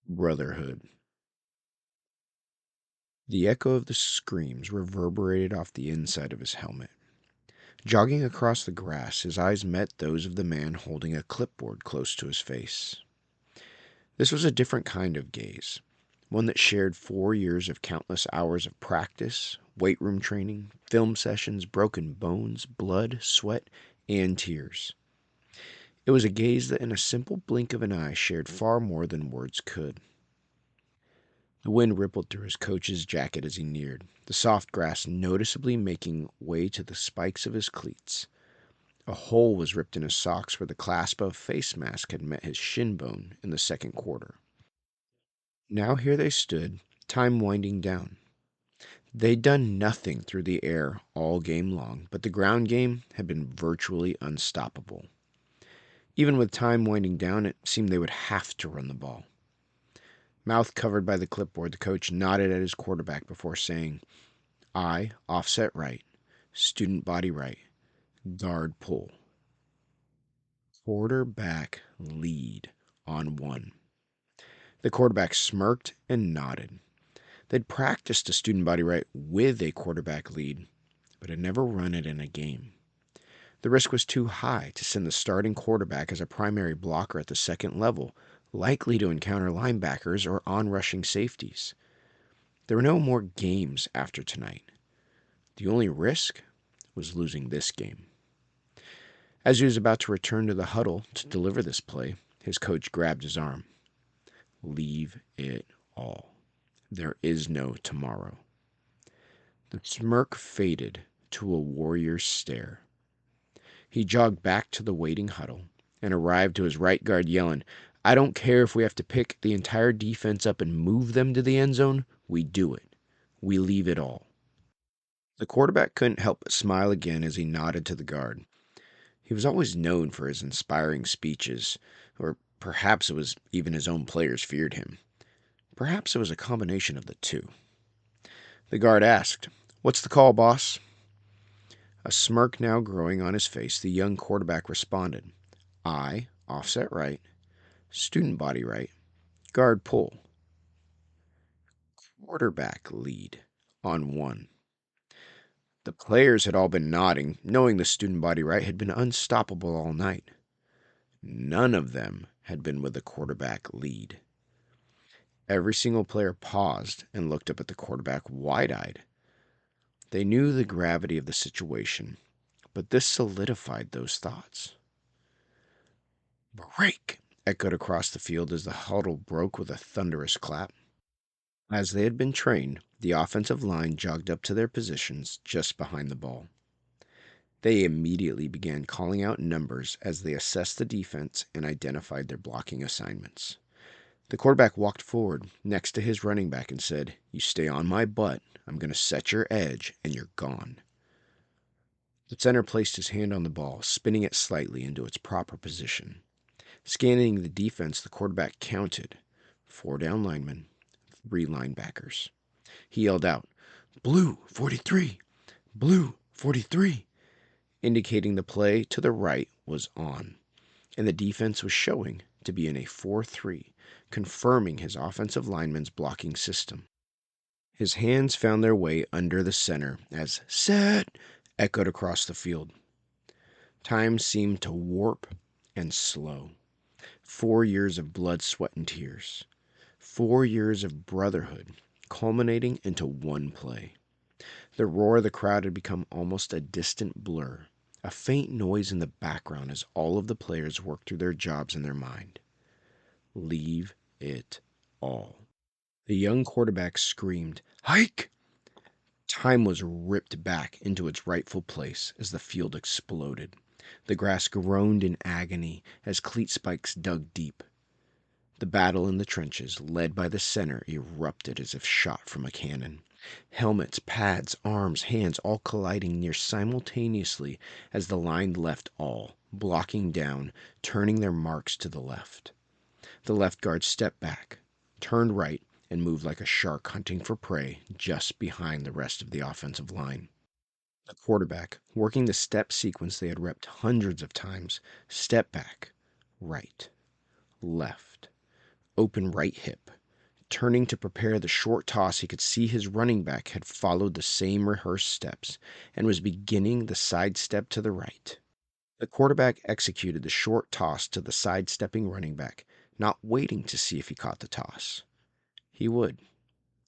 Brotherhood. The echo of the screams reverberated off the inside of his helmet. Jogging across the grass, his eyes met those of the man holding a clipboard close to his face. This was a different kind of gaze, one that shared 4 years of countless hours of practice, weight room training, film sessions, broken bones, blood, sweat, and tears. It was a gaze that in a simple blink of an eye shared far more than words could. The wind rippled through his coach's jacket as he neared, the soft grass noticeably making way to the spikes of his cleats. A hole was ripped in his socks where the clasp of a face mask had met his shin bone in the second quarter. Now here they stood, time winding down. They'd done nothing through the air all game long, but the ground game had been virtually unstoppable. Even with time winding down, it seemed they would have to run the ball. Mouth covered by the clipboard, the coach nodded at his quarterback before saying, "I, offset right, student body right, guard pull. Quarterback lead on one." The quarterback smirked and nodded. They'd practiced a student body right with a quarterback lead, but had never run it in a game. The risk was too high to send the starting quarterback as a primary blocker at the second level, likely to encounter linebackers or on-rushing safeties. There were no more games after tonight. The only risk was losing this game. As he was about to return to the huddle to deliver this play, his coach grabbed his arm. "Leave it all. There is no tomorrow." The smirk faded to a warrior's stare. He jogged back to the waiting huddle and arrived to his right guard yelling, "I don't care if we have to pick the entire defense up and move them to the end zone. We do it. We leave it all." The quarterback couldn't help but smile again as he nodded to the guard. He was always known for his inspiring speeches, or perhaps it was even his own players feared him. Perhaps it was a combination of the two. The guard asked, "What's the call, boss?" A smirk now growing on his face, the young quarterback responded, "I, offset right, student body right, guard pull. Quarterback lead on one." The players had all been nodding, knowing the student body right had been unstoppable all night. None of them had been with a quarterback lead. Every single player paused and looked up at the quarterback wide-eyed. They knew the gravity of the situation, but this solidified those thoughts. "Break!" echoed across the field as the huddle broke with a thunderous clap. As they had been trained, the offensive line jogged up to their positions just behind the ball. They immediately began calling out numbers as they assessed the defense and identified their blocking assignments. The quarterback walked forward next to his running back and said, "You stay on my butt, I'm going to set your edge, and you're gone." The center placed his hand on the ball, spinning it slightly into its proper position. Scanning the defense, the quarterback counted 4 down linemen, 3 linebackers. He yelled out, "Blue 43! Blue 43!" indicating the play to the right was on, and the defense was showing to be in a 4-3, confirming his offensive lineman's blocking system. His hands found their way under the center as "set" echoed across the field. Time seemed to warp and slow. 4 years of blood, sweat, and tears. 4 years of brotherhood, culminating into one play. The roar of the crowd had become almost a distant blur, a faint noise in the background as all of the players worked through their jobs in their mind. Leave it all. The young quarterback screamed, "Hike!" Time was ripped back into its rightful place as the field exploded. The grass groaned in agony as cleat spikes dug deep. The battle in the trenches, led by the center, erupted as if shot from a cannon. Helmets, pads, arms, hands, all colliding near simultaneously as the line left all, blocking down, turning their marks to the left. The left guard stepped back, turned right, and moved like a shark hunting for prey just behind the rest of the offensive line. The quarterback, working the step sequence they had repped hundreds of times, stepped back, right, left, open right hip. Turning to prepare the short toss, he could see his running back had followed the same rehearsed steps and was beginning the side step to the right. The quarterback executed the short toss to the sidestepping running back, not waiting to see if he caught the toss. He would.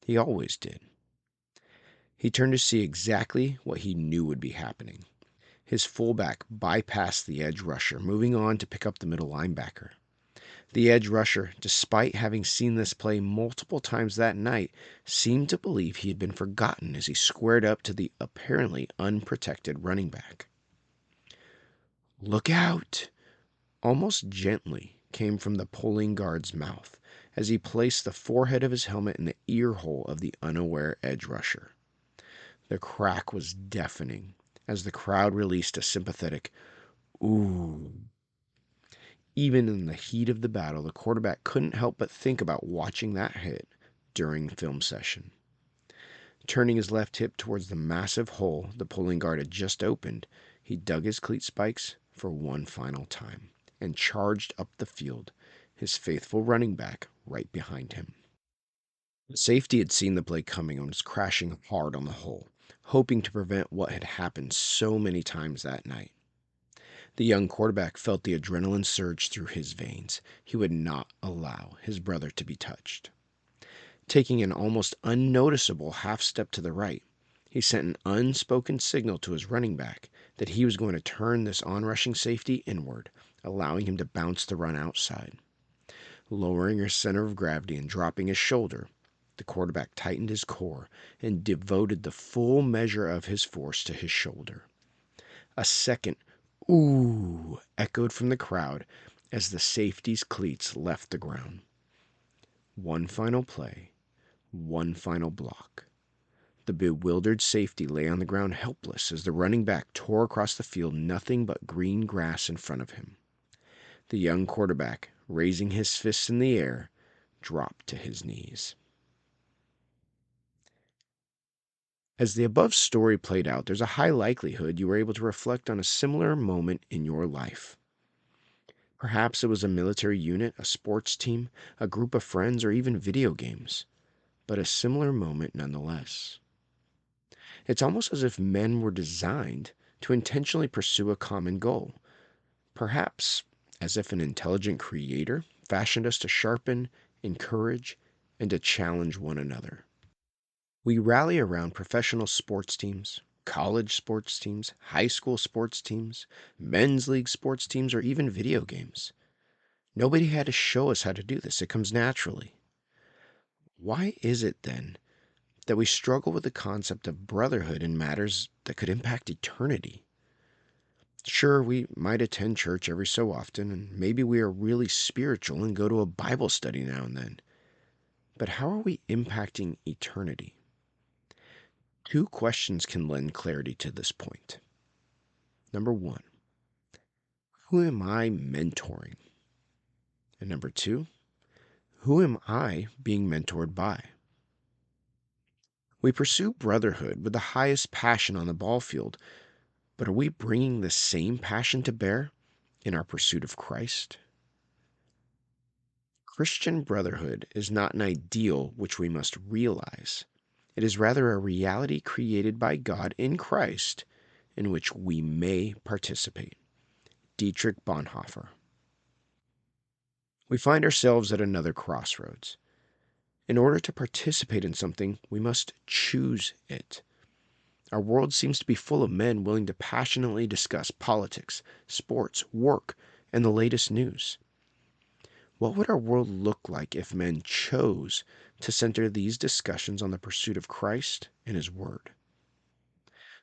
He always did. He turned to see exactly what he knew would be happening. His fullback bypassed the edge rusher, moving on to pick up the middle linebacker. The edge rusher, despite having seen this play multiple times that night, seemed to believe he had been forgotten as he squared up to the apparently unprotected running back. "Look out!" Almost gently came from the pulling guard's mouth as he placed the forehead of his helmet in the ear hole of the unaware edge rusher. The crack was deafening as the crowd released a sympathetic "ooh." Even in the heat of the battle, the quarterback couldn't help but think about watching that hit during film session. Turning his left hip towards the massive hole the pulling guard had just opened, he dug his cleat spikes for one final time and charged up the field, his faithful running back right behind him. The safety had seen the play coming and was crashing hard on the hole, hoping to prevent what had happened so many times that night. The young quarterback felt the adrenaline surge through his veins. He would not allow his brother to be touched. Taking an almost unnoticeable half step to the right, he sent an unspoken signal to his running back that he was going to turn this onrushing safety inward, allowing him to bounce the run outside. Lowering his center of gravity and dropping his shoulder, the quarterback tightened his core and devoted the full measure of his force to his shoulder. A second "ooh" echoed from the crowd as the safety's cleats left the ground. One final play, one final block. The bewildered safety lay on the ground helpless as the running back tore across the field, nothing but green grass in front of him. The young quarterback, raising his fists in the air, dropped to his knees. As the above story played out, there's a high likelihood you were able to reflect on a similar moment in your life. Perhaps it was a military unit, a sports team, a group of friends, or even video games, but a similar moment nonetheless. It's almost as if men were designed to intentionally pursue a common goal, perhaps as if an intelligent creator fashioned us to sharpen, encourage, and to challenge one another. We rally around professional sports teams, college sports teams, high school sports teams, men's league sports teams, or even video games. Nobody had to show us how to do this. It comes naturally. Why is it then that we struggle with the concept of brotherhood in matters that could impact eternity? Sure, we might attend church every so often, and maybe we are really spiritual and go to a Bible study now and then. But how are we impacting eternity? Two questions can lend clarity to this point. Number one, who am I mentoring? And number two, who am I being mentored by? We pursue brotherhood with the highest passion on the ball field, but are we bringing the same passion to bear in our pursuit of Christ? Christian brotherhood is not an ideal which we must realize. It is rather a reality created by God in Christ in which we may participate. Dietrich Bonhoeffer. We find ourselves at another crossroads. In order to participate in something, we must choose it. Our world seems to be full of men willing to passionately discuss politics, sports, work, and the latest news. What would our world look like if men chose to center these discussions on the pursuit of Christ and His Word?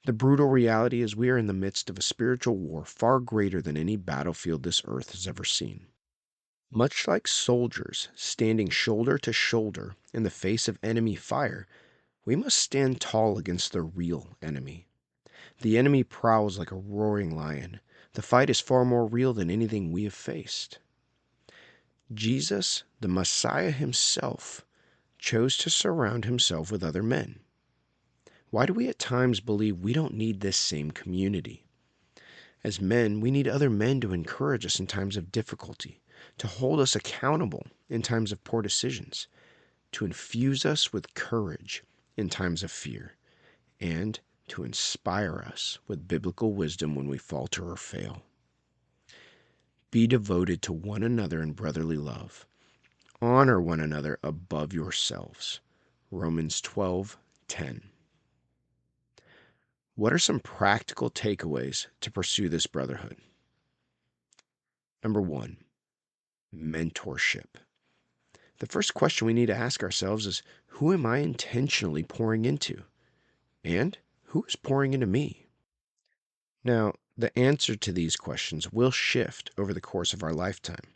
The brutal reality is we are in the midst of a spiritual war far greater than any battlefield this earth has ever seen. Much like soldiers standing shoulder to shoulder in the face of enemy fire, we must stand tall against the real enemy. The enemy prowls like a roaring lion. The fight is far more real than anything we have faced. Jesus, the Messiah himself, chose to surround himself with other men. Why do we at times believe we don't need this same community? As men, we need other men to encourage us in times of difficulty, to hold us accountable in times of poor decisions, to infuse us with courage in times of fear, and to inspire us with biblical wisdom when we falter or fail. Be devoted to one another in brotherly love. Honor one another above yourselves. Romans 12:10. What are some practical takeaways to pursue this brotherhood? Number one, mentorship. The first question we need to ask ourselves is, who am I intentionally pouring into? And who is pouring into me? Now, the answer to these questions will shift over the course of our lifetime,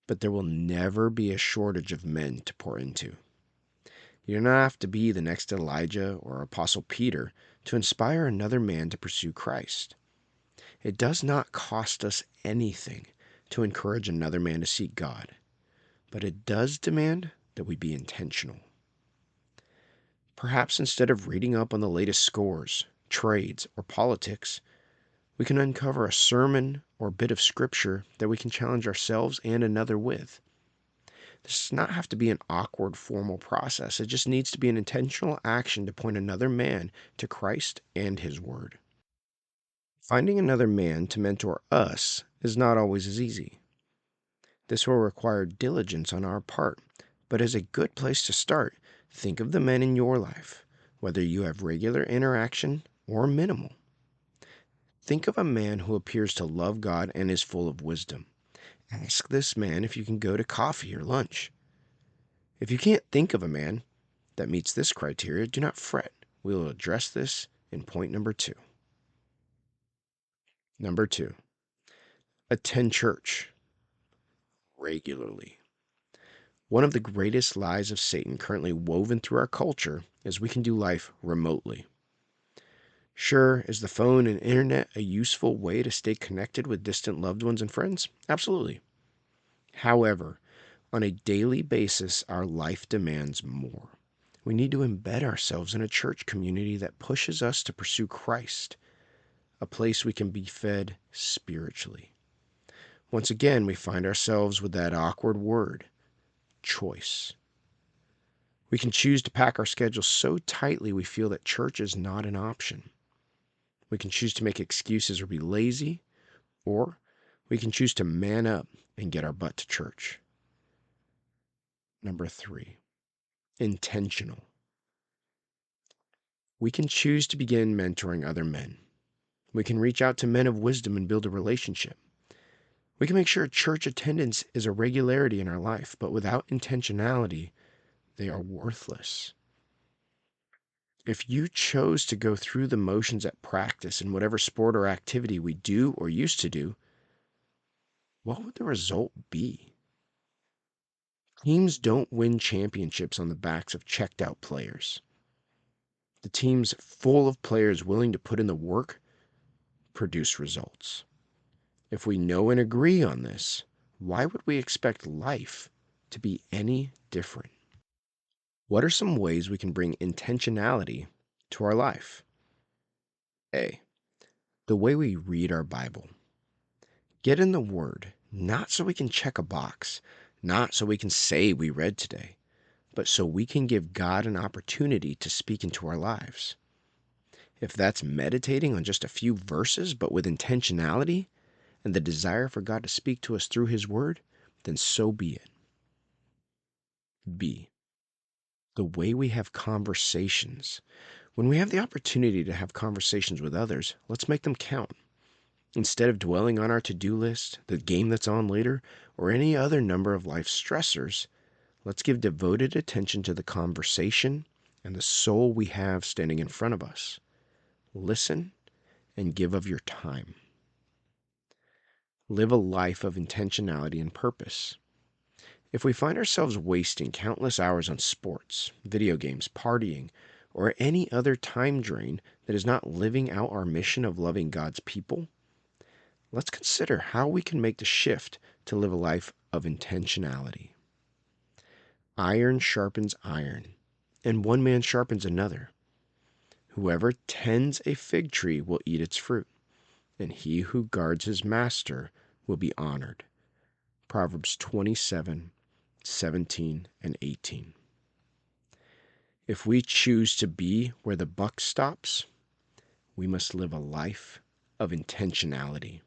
but there will never be a shortage of men to pour into. You do not have to be the next Elijah or Apostle Peter to inspire another man to pursue Christ. It does not cost us anything to encourage another man to seek God, but it does demand that we be intentional. Perhaps instead of reading up on the latest scores, trades, or politics, we can uncover a sermon or bit of scripture that we can challenge ourselves and another with. This does not have to be an awkward, formal process. It just needs to be an intentional action to point another man to Christ and His Word. Finding another man to mentor us is not always as easy. This will require diligence on our part, but as a good place to start, think of the men in your life, whether you have regular interaction or minimal. Think of a man who appears to love God and is full of wisdom. Ask this man if you can go to coffee or lunch. If you can't think of a man that meets this criteria, do not fret. We will address this in point number 2. Number 2, attend church regularly. One of the greatest lies of Satan currently woven through our culture is we can do life remotely. Sure, is the phone and internet a useful way to stay connected with distant loved ones and friends? Absolutely. However, on a daily basis, our life demands more. We need to embed ourselves in a church community that pushes us to pursue Christ, a place we can be fed spiritually. Once again, we find ourselves with that awkward word, choice. We can choose to pack our schedule so tightly we feel that church is not an option. We can choose to make excuses or be lazy, or we can choose to man up and get our butt to church. Number 3, intentional. We can choose to begin mentoring other men. We can reach out to men of wisdom and build a relationship. We can make sure church attendance is a regularity in our life, but without intentionality, they are worthless. If you chose to go through the motions at practice in whatever sport or activity we do or used to do, what would the result be? Teams don't win championships on the backs of checked out players. The teams full of players willing to put in the work produce results. If we know and agree on this, why would we expect life to be any different? What are some ways we can bring intentionality to our life? A, the way we read our Bible. Get in the Word, not so we can check a box, not so we can say we read today, but so we can give God an opportunity to speak into our lives. If that's meditating on just a few verses, but with intentionality and the desire for God to speak to us through His Word, then so be it. B, the way we have conversations. When we have the opportunity to have conversations with others, let's make them count. Instead of dwelling on our to-do list, the game that's on later, or any other number of life stressors, let's give devoted attention to the conversation and the soul we have standing in front of us. Listen and give of your time. Live a life of intentionality and purpose. If we find ourselves wasting countless hours on sports, video games, partying, or any other time drain that is not living out our mission of loving God's people, let's consider how we can make the shift to live a life of intentionality. Iron sharpens iron, and one man sharpens another. Whoever tends a fig tree will eat its fruit, and he who guards his master will be honored. Proverbs 27:17 and 18. If we choose to be where the buck stops, we must live a life of intentionality.